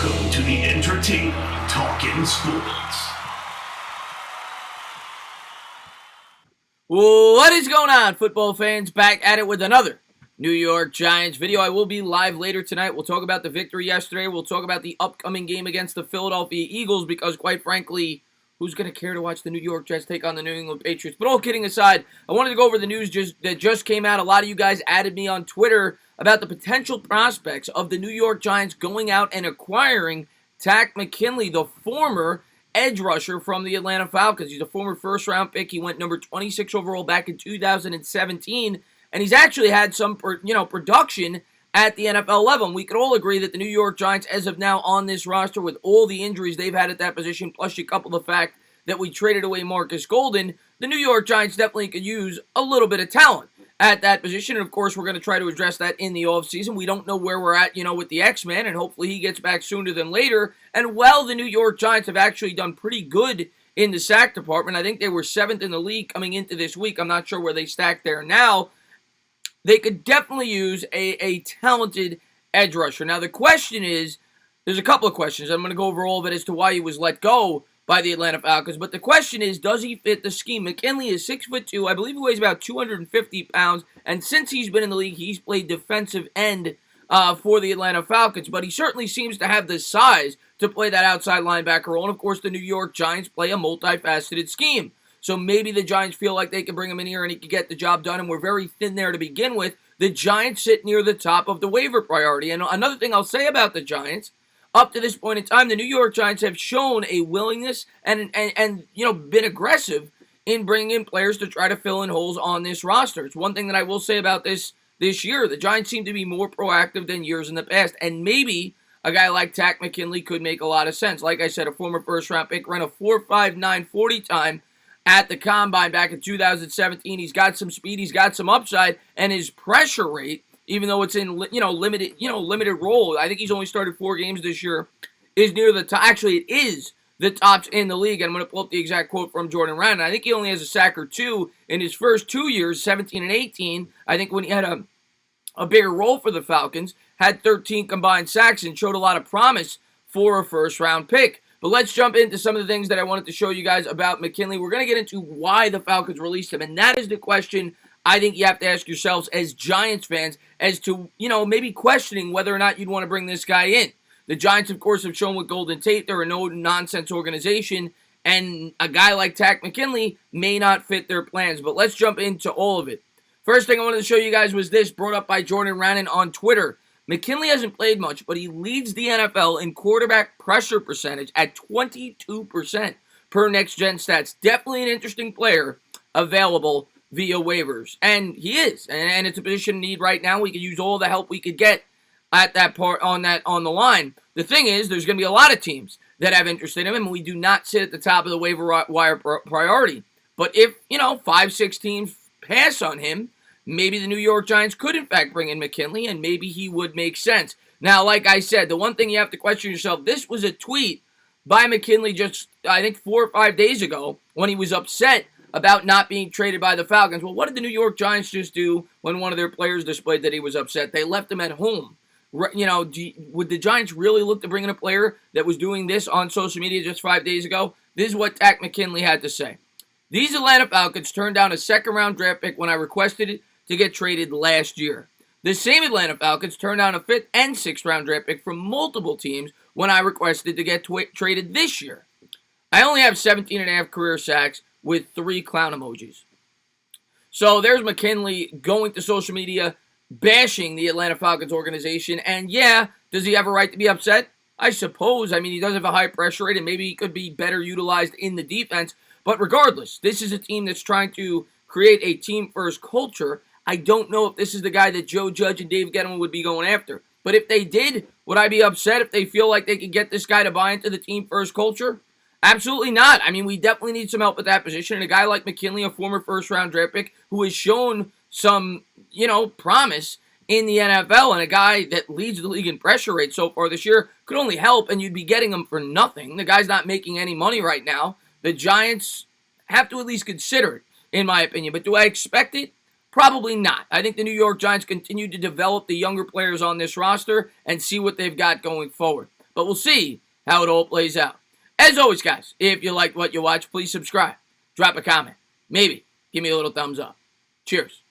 Welcome to the entertaining Talkin' Sports. What is going on, football fans? Back at it with another New York Giants video. I will be live later tonight. We'll talk about the victory yesterday. We'll talk about the upcoming game against the Philadelphia Eagles because, quite frankly, who's going to care to watch the New York Jets take on the New England Patriots? But all kidding aside, I wanted to go over the news that just came out. A lot of you guys added me on Twitter about the potential prospects of the New York Giants going out and acquiring Takk Mckinley, the former edge rusher from the Atlanta Falcons. He's a former first-round pick. He went number 26 overall back in 2017, and he's actually had some, production at the NFL level. And we could all agree that the New York Giants, as of now on this roster, with all the injuries they've had at that position, plus you couple the fact that we traded away Marcus Golden, the New York Giants definitely could use a little bit of talent at that position. And, of course, we're going to try to address that in the offseason. We don't know where we're at, with the X-Man, and hopefully he gets back sooner than later. And while the New York Giants have actually done pretty good in the sack department, I think they were 7th in the league coming into this week. I'm not sure where they stack there now. They could definitely use a talented edge rusher. Now, the question is, there's a couple of questions. I'm going to go over all of it as to why he was let go by the Atlanta Falcons. But the question is, does he fit the scheme? McKinley is 6'2". I believe he weighs about 250 pounds. And since he's been in the league, he's played defensive end for the Atlanta Falcons. But he certainly seems to have the size to play that outside linebacker role. And, of course, the New York Giants play a multifaceted scheme. So maybe the Giants feel like they can bring him in here and he can get the job done. And we're very thin there to begin with. The Giants sit near the top of the waiver priority. And another thing I'll say about the Giants, up to this point in time, the New York Giants have shown a willingness and been aggressive in bringing in players to try to fill in holes on this roster. It's one thing that I will say about this year. The Giants seem to be more proactive than years in the past, and maybe a guy like Takk Mckinley could make a lot of sense. Like I said, a former first-round pick, ran a 4.59 40 time at the Combine back in 2017. He's got some speed, he's got some upside, and his pressure rate, even though it's in limited role, I think he's only started 4 games this year, is near the top. Actually, it is the tops in the league. And I'm going to pull up the exact quote from Jordan Ryan. I think he only has a sack or 2 in his first 2 years, 17 and 18. I think when he had a bigger role for the Falcons, had 13 combined sacks and showed a lot of promise for a first-round pick. But let's jump into some of the things that I wanted to show you guys about McKinley. We're going to get into why the Falcons released him, and that is the question I think you have to ask yourselves as Giants fans as to, maybe questioning whether or not you'd want to bring this guy in. The Giants, of course, have shown with Golden Tate they're a no-nonsense organization, and a guy like Takk Mckinley may not fit their plans. But let's jump into all of it. First thing I wanted to show you guys was this, brought up by Jordan Ryan on Twitter. McKinley hasn't played much, but he leads the NFL in quarterback pressure percentage at 22% per Next Gen Stats. Definitely an interesting player available via waivers. And he is. And it's a position need right now. We could use all the help we could get at that part on the line. The thing is, there's going to be a lot of teams that have interest in him, and we do not sit at the top of the waiver wire priority. But if, 5-6 teams pass on him, maybe the New York Giants could, in fact, bring in McKinley, and maybe he would make sense. Now, like I said, the one thing you have to question yourself, this was a tweet by McKinley just, I think, 4 or 5 days ago when he was upset about not being traded by the Falcons. Well, what did the New York Giants just do when one of their players displayed that he was upset? They left him at home. Would the Giants really look to bring in a player that was doing this on social media just 5 days ago? This is what Takk Mckinley had to say. These Atlanta Falcons turned down a second-round draft pick when I requested it to get traded last year. The same Atlanta Falcons turned down a 5th and 6th round draft pick from multiple teams when I requested to get traded this year. I only have 17.5 career sacks with 3 clown emojis. So there's McKinley going to social media, bashing the Atlanta Falcons organization. And yeah, does he have a right to be upset? I suppose. I mean, he does have a high pressure rate, and maybe he could be better utilized in the defense. But regardless, this is a team that's trying to create a team-first culture. I don't know if this is the guy that Judge and Dave Gettleman would be going after. But if they did, would I be upset if they feel like they could get this guy to buy into the team-first culture? Absolutely not. I mean, we definitely need some help at that position. And a guy like McKinley, a former first-round draft pick, who has shown some, promise in the NFL, and a guy that leads the league in pressure rate so far this year, could only help, and you'd be getting him for nothing. The guy's not making any money right now. The Giants have to at least consider it, in my opinion. But do I expect it? Probably not. I think the New York Giants continue to develop the younger players on this roster and see what they've got going forward. But we'll see how it all plays out. As always, guys, if you liked what you watched, please subscribe. Drop a comment. Maybe give me a little thumbs up. Cheers.